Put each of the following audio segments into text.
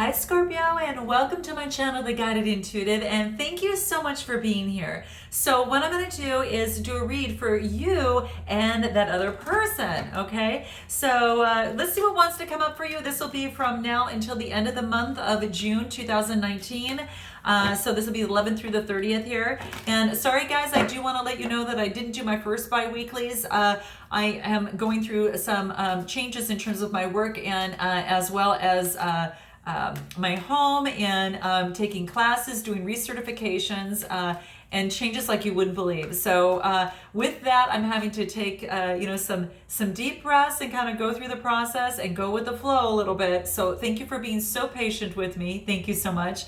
Hi Scorpio, and welcome to my channel, The Guided Intuitive, and thank you so much for being here. So what I'm going to do is do a read for you and that other person, okay? So let's see what wants to come up for you. This will be from now until the end of the month of June 2019. So this will be 11th through the 30th here. And sorry guys, I do want to let you know that I didn't do my first bi-weeklies. I am going through some changes in terms of my work and as well as my home and taking classes, doing recertifications, and changes like you wouldn't believe. So with that, I'm having to take some deep breaths and kind of go through the process and go with the flow a little bit. So thank you for being so patient with me. Thank you so much.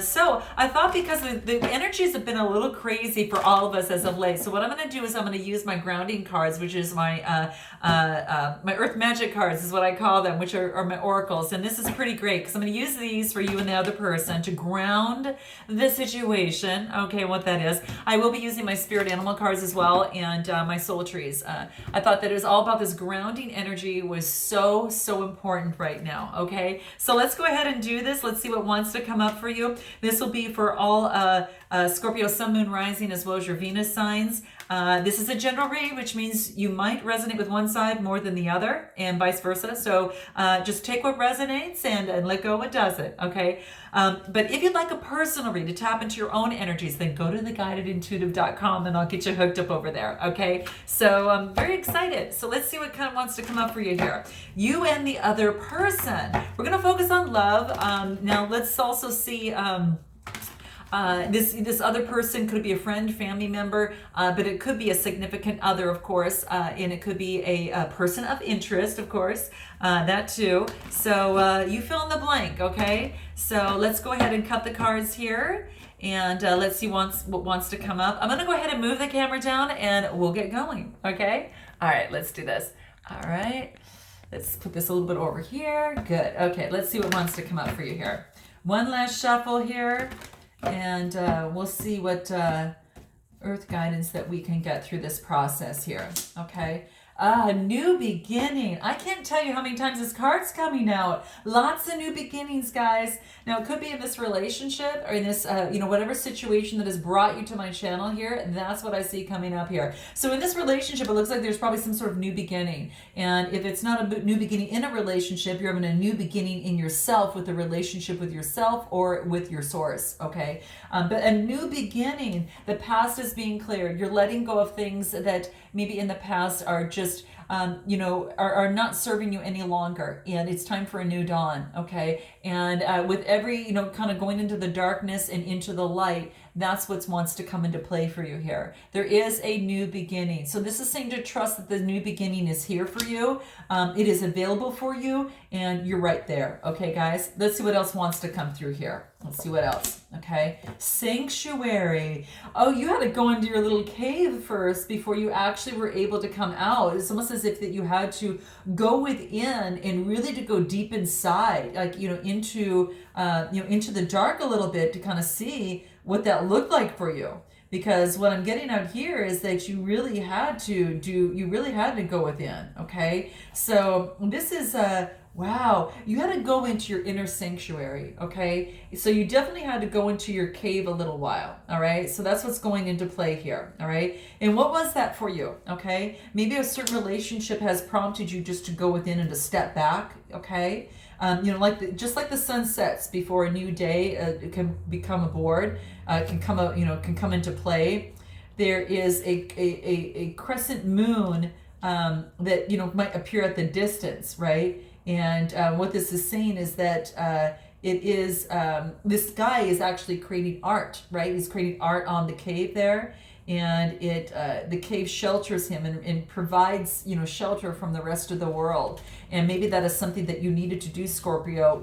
So I thought because the energies have been a little crazy for all of us as of late. So what I'm going to do is I'm going to use my grounding cards, which is my my Earth Magic cards is what I call them, which are my oracles. And this is pretty great because I'm going to use these for you and the other person to ground the situation. Okay, what that is. I will be using my spirit animal cards as well and my soul trees. I thought that it was all about this grounding energy was so important right now. Okay, so let's go ahead and do this. Let's see what wants to come up for you. This will be for all Scorpio, Sun, Moon, Rising, as well as your Venus signs. This is a general read, which means you might resonate with one side more than the other and vice versa. So just take what resonates and let go what doesn't, okay? But if you'd like a personal read to tap into your own energies, then go to theguidedintuitive.com and I'll get you hooked up over there, okay? So I'm very excited. So let's see what kind of wants to come up for you here. You and the other person. We're going to focus on love. Now let's also see... this other person could be a friend, family member, but it could be a significant other, of course, and it could be a person of interest, of course, that too. So you fill in the blank, okay? So let's go ahead and cut the cards here, and let's see what wants to come up. I'm going to go ahead and move the camera down, and we'll get going, okay? All right, let's do this. All right, let's put this a little bit over here. Good. Okay, let's see what wants to come up for you here. One last shuffle here. And we'll see what earth guidance that we can get through this process here, okay? New beginning. I can't tell you how many times this card's coming out. Lots of new beginnings, guys. Now, it could be in this relationship or in this, whatever situation that has brought you to my channel here. That's what I see coming up here. So in this relationship, it looks like there's probably some sort of new beginning. And if it's not a new beginning in a relationship, you're having a new beginning in yourself with a relationship with yourself or with your source, okay? But a new beginning, the past is being cleared. You're letting go of things that maybe in the past are just are not serving you any longer, and it's time for a new dawn, okay? And with every kind of going into the darkness and into the light, that's what wants to come into play for you here. There is a new beginning. So this is saying to trust that the new beginning is here for you. It is available for you, and you're right there. Okay, guys? Let's see what else wants to come through here. Let's see what else. Okay. Sanctuary. Oh, you had to go into your little cave first before you actually were able to come out. It's almost as if that you had to go within and really to go deep inside, like, into the dark a little bit to kind of see what that looked like for you. Because what I'm getting out here is that you really had to go within, okay? So this is wow, you had to go into your inner sanctuary, okay? So you definitely had to go into your cave a little while, all right? So that's what's going into play here, all right? And what was that for you, okay? Maybe a certain relationship has prompted you just to go within and to step back, okay? Just like the sun sets before a new day can become aboard, can come into play. There is a crescent moon that might appear at the distance, right? And what this is saying is that it is this guy is actually creating art, right? He's creating art on the cave there, and the cave shelters him and provides shelter from the rest of the world. And maybe that is something that you needed to do, Scorpio,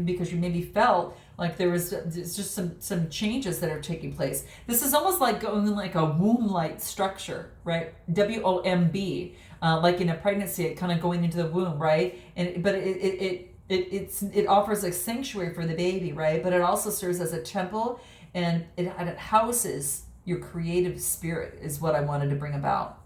because you maybe felt like there's just some changes that are taking place. This is almost like going in like a womb-like structure, right? WOMB, like in a pregnancy, it kind of going into the womb, right? But it offers a sanctuary for the baby, right? But it also serves as a temple, and it houses your creative spirit is what I wanted to bring about.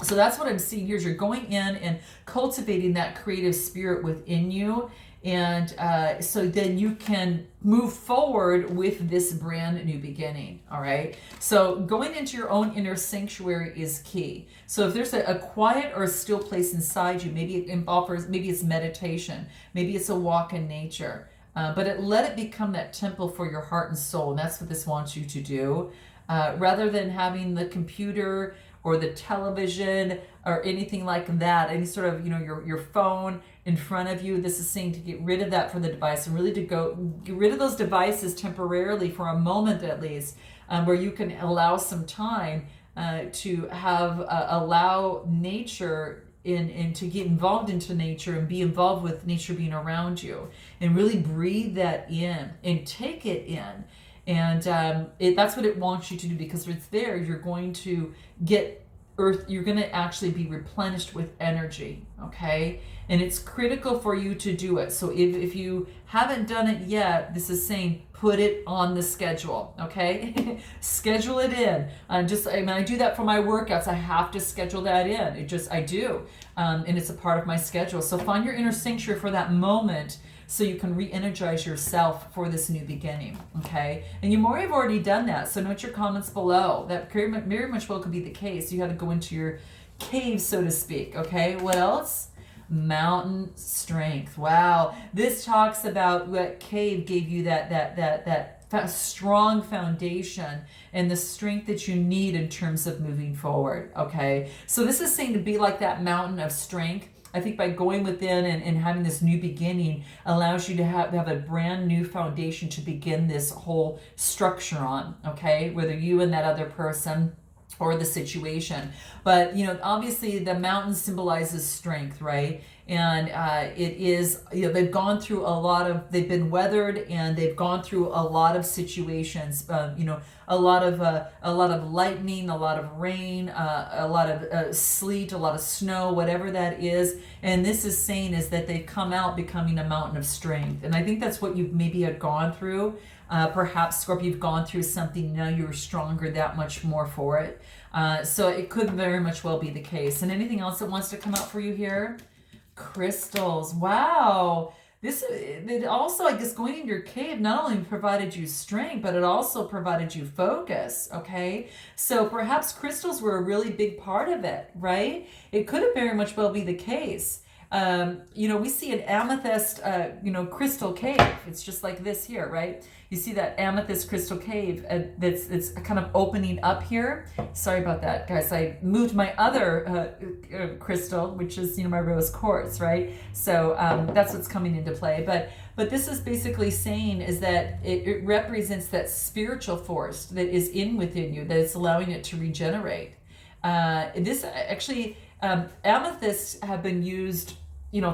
So that's what I'm seeing here is you're going in and cultivating that creative spirit within you And so then you can move forward with this brand new beginning. All right. So going into your own inner sanctuary is key. So if there's a quiet or a still place inside you, maybe it offers, maybe it's meditation, maybe it's a walk in nature, but let it become that temple for your heart and soul. And that's what this wants you to do. Rather than having the computer or the television or anything like that, any sort of, your phone in front of you. This is saying to get rid of that for the device and really to get rid of those devices temporarily for a moment at least, where you can allow some time to allow nature and to get involved into nature and be involved with nature being around you and really breathe that in and take it in. And that's what it wants you to do, because it's there. You're going to get earth, you're going to actually be replenished with energy, okay? And it's critical for you to do it. So if you haven't done it yet, this is saying put it on the schedule, okay? Schedule it in. I do that for my workouts. I have to schedule that in. I do. And it's a part of my schedule. So find your inner sanctuary for that moment, so you can re-energize yourself for this new beginning, okay? And you might have already done that, so note your comments below. That very much well could be the case. You had to go into your cave, so to speak, okay? What else? Mountain strength. Wow. This talks about what cave gave you that strong foundation and the strength that you need in terms of moving forward, okay? So this is saying to be like that mountain of strength. I think by going within and having this new beginning allows you to have a brand new foundation to begin this whole structure on, okay? Whether you and that other person or the situation. But, obviously the mountain symbolizes strength, right? And it is, they've gone through they've been weathered and they've gone through a lot of situations, a lot of lightning, a lot of rain, a lot of sleet, a lot of snow, whatever that is. And this is saying is that they've come out becoming a mountain of strength. And I think that's what you maybe had gone through. Perhaps, Scorpio, you've gone through something, now you're stronger that much more for it. So it could very much well be the case. And anything else that wants to come out for you here? Crystals. Wow. It also, I guess, going into your cave not only provided you strength, but it also provided you focus, okay? So perhaps crystals were a really big part of it, right? It could have very much well be the case. We see an amethyst, crystal cave. It's just like this here, right? You see that amethyst crystal cave it's kind of opening up here. Sorry about that, guys. I moved my other crystal, which is, my rose quartz, right? So that's what's coming into play. But this is basically saying is that it represents that spiritual force that is within you, that it's allowing it to regenerate. This actually, amethysts have been used,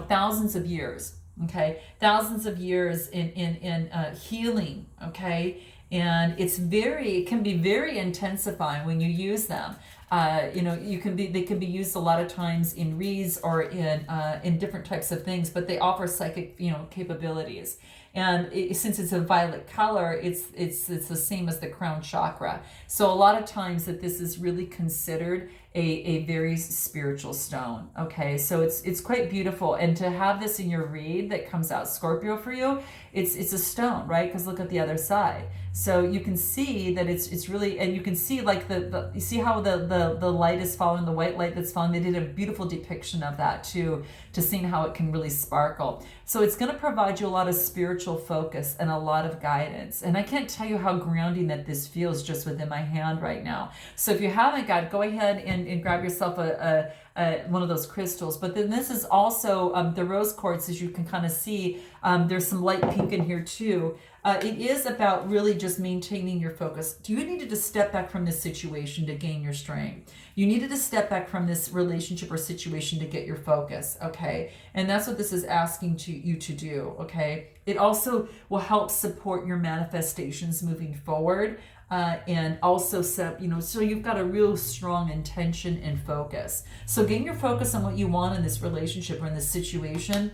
thousands of years, okay? Thousands of years in healing, okay? And it can be very intensifying when you use them. They can be used a lot of times in reads or in different types of things, but they offer psychic, capabilities. And since it's a violet color, it's the same as the crown chakra. So a lot of times that this is really considered a very spiritual stone. Okay, so it's quite beautiful. And to have this in your read that comes out Scorpio for you, it's a stone, right? Because look at the other side. So you can see that it's really, and you can see like you see how the light is falling, the white light that's falling. They did a beautiful depiction of that too, to seeing how it can really sparkle. So it's going to provide you a lot of spiritual focus and a lot of guidance. And I can't tell you how grounding that this feels just within my hand right now. So if you haven't go ahead and grab yourself one of those crystals. But then this is also the rose quartz, as you can kind of see. There's some light pink in here too. It is about really just maintaining your focus. You needed to step back from this situation to gain your strength. You needed to step back from this relationship or situation to get your focus, okay? And that's what this is asking you to do, okay? It also will help support your manifestations moving forward. And also so you've got a real strong intention and focus. So gain your focus on what you want in this relationship or in this situation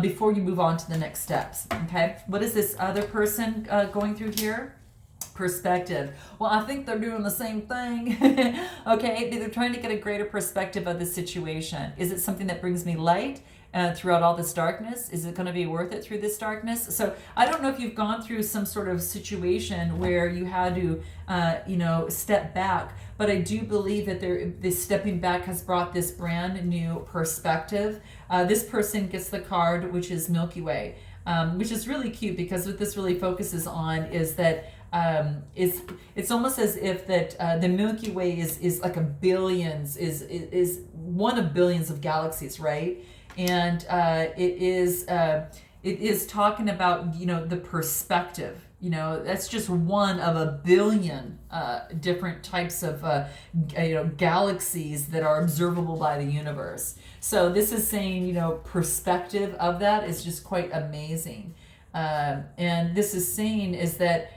before you move on to the next steps, okay? What is this other person going through here? Perspective. Well, I think they're doing the same thing. Okay, they're trying to get a greater perspective of the situation. Is it something that brings me light? throughout all this darkness? Is it going to be worth it through this darkness? So I don't know if you've gone through some sort of situation where you had to, step back, but I do believe that this stepping back has brought this brand new perspective. This person gets the card, which is Milky Way, which is really cute because what this really focuses on is that it's almost as if that the Milky Way is like is one of billions of galaxies, right? And it is talking about the perspective. That's just one of a billion different types of galaxies that are observable by the universe. So this is saying perspective of that is just quite amazing. And this is saying is that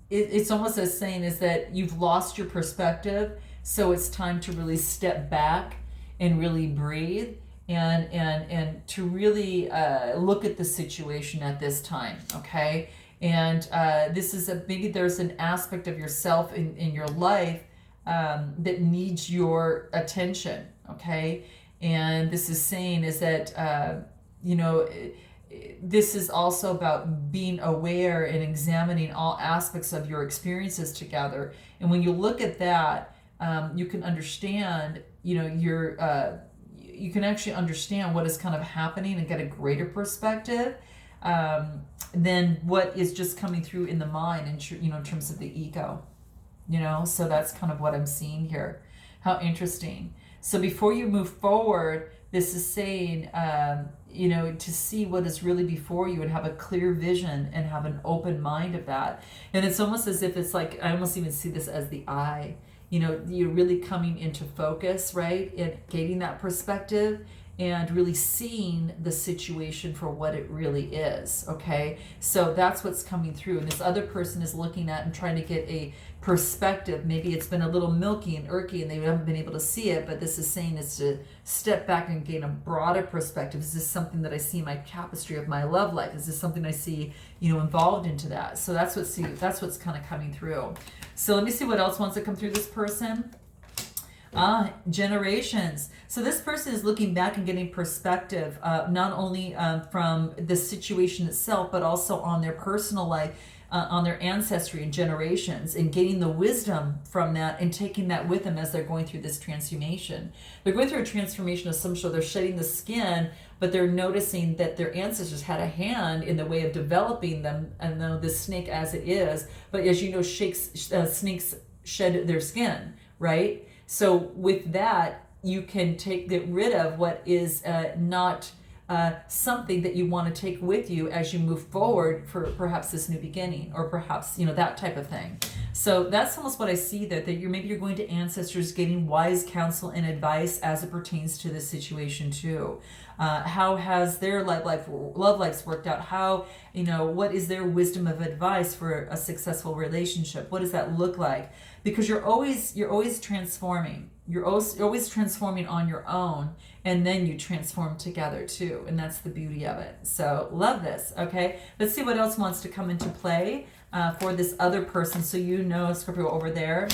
it's almost as saying is that you've lost your perspective, so it's time to really step back and really breathe and to really look at the situation at this time, okay? And this is maybe there's an aspect of yourself in your life that needs your attention, okay? And this is saying is that this is also about being aware and examining all aspects of your experiences together. And when you look at that, you can understand, you can actually understand what is kind of happening and get a greater perspective than what is just coming through in the mind and, in terms of the ego, so that's kind of what I'm seeing here. How interesting. So before you move forward, this is saying, to see what is really before you and have a clear vision and have an open mind of that. And it's almost as if it's like, I almost even see this as the eye. You're really coming into focus, right? And gaining that perspective and really seeing the situation for what it really is, okay? So that's what's coming through. And this other person is looking at and trying to get a perspective. Maybe it's been a little milky and irky and they haven't been able to see it, but this is saying is to step back and gain a broader perspective. Is this something that I see in my tapestry of my love life? Is this something I see, involved into that? So that's what's kind of coming through. So let me see what else wants to come through this person. Generations. So this person is looking back and getting perspective, not only from the situation itself, but also on their personal life, on their ancestry and generations, and getting the wisdom from that and taking that with them as they're going through this transformation. They're going through a transformation of some sort. They're shedding the skin, but they're noticing that their ancestors had a hand in the way of developing them. And though this snake as it is, but as you know, snakes shed their skin, right? So with that, you can get rid of what is not something that you want to take with you as you move forward for perhaps this new beginning, or perhaps that type of thing. So that's almost what I see there, that maybe you're going to ancestors getting wise counsel and advice as it pertains to this situation too. How has their love lives worked out? How, what is their wisdom of advice for a successful relationship? What does that look like? Because you're always transforming. You're always transforming on your own, and then you transform together too. And that's the beauty of it. So love this. Okay. Let's see what else wants to come into play for this other person. So Scorpio over there,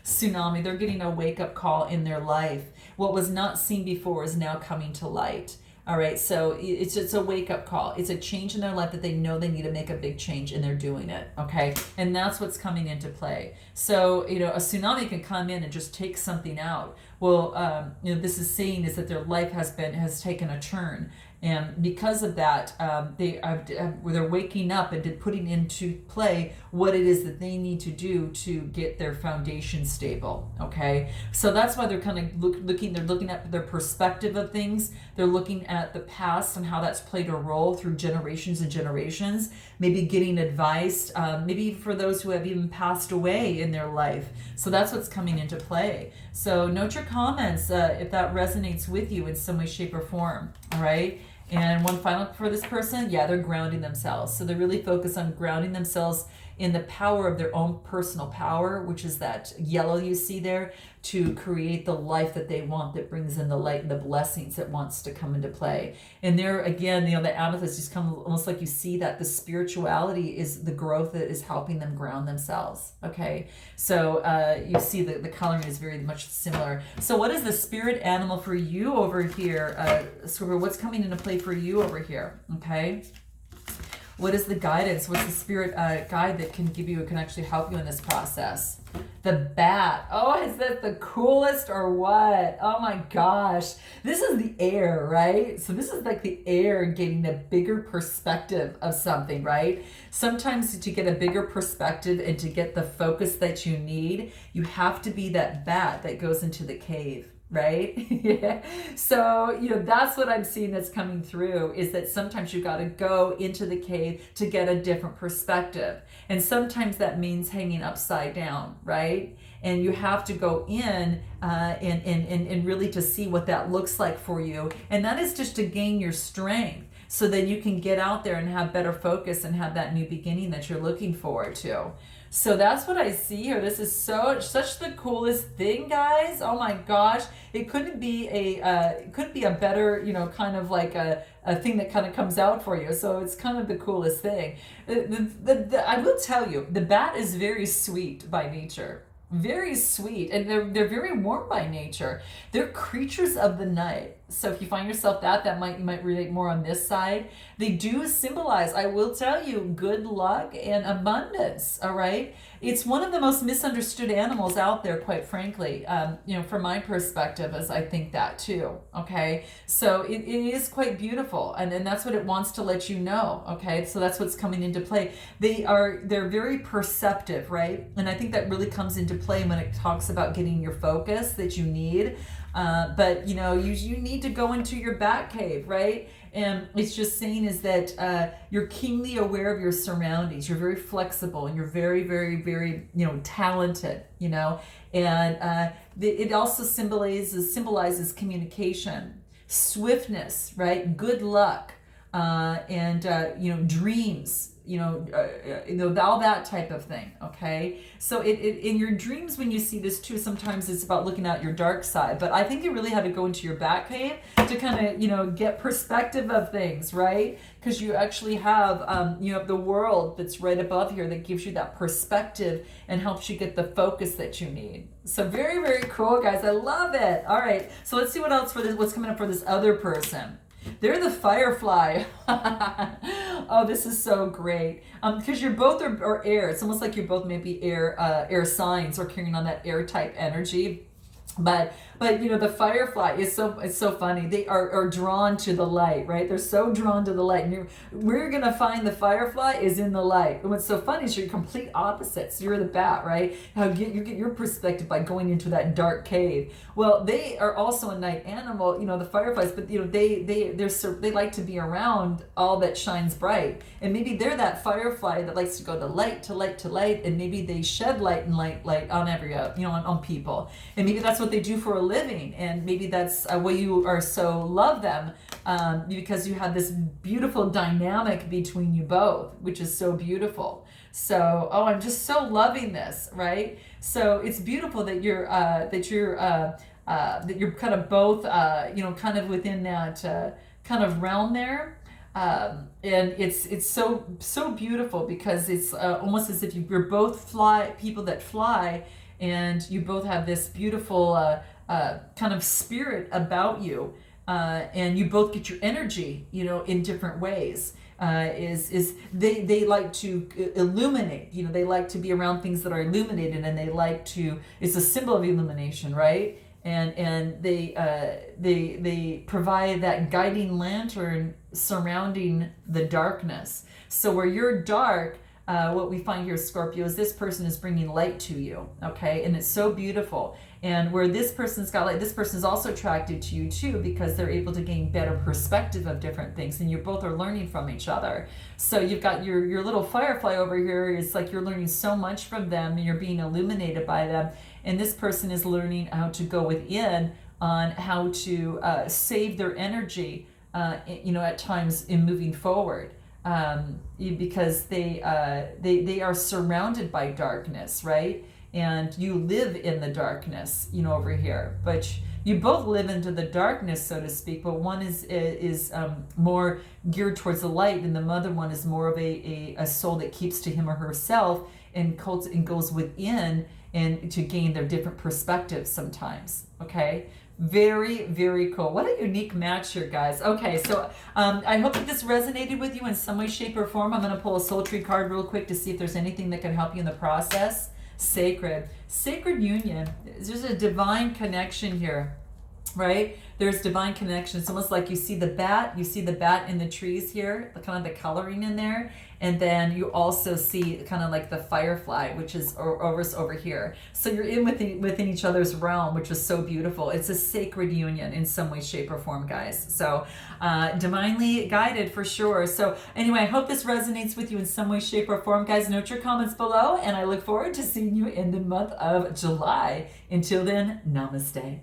tsunami, they're getting a wake-up call in their life. What was not seen before is now coming to light. All right, so it's a wake-up call. It's a change in their life that they know they need to make a big change, and they're doing it, okay? And that's what's coming into play. So, a tsunami can come in and just take something out. Well, this is saying is that their life has taken a turn. And because of that, they're waking up and putting into play what it is that they need to do to get their foundation stable, okay? So that's why they're kind of looking at their perspective of things. They're looking at the past and how that's played a role through generations and generations, maybe getting advice, maybe for those who have even passed away in their life. So that's what's coming into play. So note your comments if that resonates with you in some way, shape, or form, all right? And one final for this person, they're grounding themselves. So they're really focused on grounding themselves in the power of their own personal power, which is that yellow you see there, to create the life that they want, that brings in the light and the blessings that wants to come into play. And there again, the amethyst just comes almost like you see that the spirituality is the growth that is helping them ground themselves. Okay, so you see the coloring is very much similar. So what is the spirit animal for you over here, Scorpio? What's coming into play for you over here? Okay. What is the guidance? What's the spirit guide that can actually help you in this process? The bat. Oh, is that the coolest or what? Oh my gosh. This is the air, right? So this is like the air getting a bigger perspective of something, right? Sometimes to get a bigger perspective and to get the focus that you need, you have to be that bat that goes into the cave. Right? Yeah. So, that's what I'm seeing that's coming through, is that sometimes you got to go into the cave to get a different perspective. And sometimes that means hanging upside down, right? And you have to go in and really to see what that looks like for you. And that is just to gain your strength, so that you can get out there and have better focus and have that new beginning that you're looking forward to. So that's what I see here. This is such the coolest thing, guys. Oh my gosh. It couldn't be a better, kind of like a thing that kind of comes out for you. So it's kind of the coolest thing. I will tell you, the bat is very sweet by nature. Very sweet, and they're very warm by nature. They're creatures of the night. So if you find yourself you might relate more on this side. They do symbolize, I will tell you, good luck and abundance. All right, it's one of the most misunderstood animals out there, quite frankly. From my perspective, as I think that too. Okay, so it is quite beautiful, and that's what it wants to let you know. Okay, so that's what's coming into play. They're very perceptive, right? And I think that really comes into play when it talks about getting your focus that you need. But you need to go into your bat cave, right? And it's just saying is that you're keenly aware of your surroundings. You're very flexible, and you're very, very, very, talented, and it also symbolizes communication, swiftness, right? Good luck, and dreams. All that type of thing. Okay, so it in your dreams, when you see this too, sometimes it's about looking at your dark side, but I think you really had to go into your bat cave to kind of get perspective of things, right? Because you actually have you have the world that's right above here that gives you that perspective and helps you get the focus that you need. So very, very cool, guys. I love it. All right, so let's see what else what's coming up for this other person. They're the firefly. Oh, this is so great. Because you're both are air. It's almost like you're both maybe air signs, or carrying on that air type energy. But the firefly is so funny. They are drawn to the light, right? They're so drawn to the light. And we're gonna find the firefly is in the light. And what's so funny is you're complete opposites. You're the bat, right? How you get your perspective by going into that dark cave. Well, they are also a night animal, the fireflies, but they like to be around all that shines bright. And maybe they're that firefly that likes to go to light to light to light, and maybe they shed light and light on every on people. And maybe that's what they do for a living, and maybe that's why you are so love them, because you have this beautiful dynamic between you both, which is so beautiful. So I'm just so loving this, right? So it's beautiful that you're kind of both kind of within that kind of realm there. And it's so beautiful, because it's almost as if you're both people that fly, and you both have this beautiful kind of spirit about you, and you both get your energy, in different ways. They like to illuminate, they like to be around things that are illuminated, and they like to, it's a symbol of illumination, right? And they provide that guiding lantern surrounding the darkness. So where you're dark, what we find here, Scorpio, is this person is bringing light to you, okay? And it's so beautiful. And where this person's got light, this person is also attracted to you too, because they're able to gain better perspective of different things, and you both are learning from each other. So you've got your little firefly over here. It's like you're learning so much from them, and you're being illuminated by them. And this person is learning how to go within on how to save their energy, at times in moving forward. because they are surrounded by darkness, right? And you live in the darkness, over here. But you both live into the darkness, so to speak. But one is more geared towards the light, and the other one is more of a soul that keeps to him or herself and goes within and to gain their different perspectives sometimes. Okay. Very, very cool. What a unique match here, guys. Okay, so I hope that this resonated with you in some way, shape, or form. I'm going to pull a soul tree card real quick to see if there's anything that can help you in the process. Sacred union. There's a divine connection here, right? There's divine connection. It's almost like you see the bat in the trees here, kind of the coloring in there. And then you also see kind of like the firefly, which is over here. So you're within each other's realm, which is so beautiful. It's a sacred union in some way, shape, or form, guys. So divinely guided for sure. So anyway, I hope this resonates with you in some way, shape, or form. Guys, note your comments below, and I look forward to seeing you in the month of July. Until then, namaste.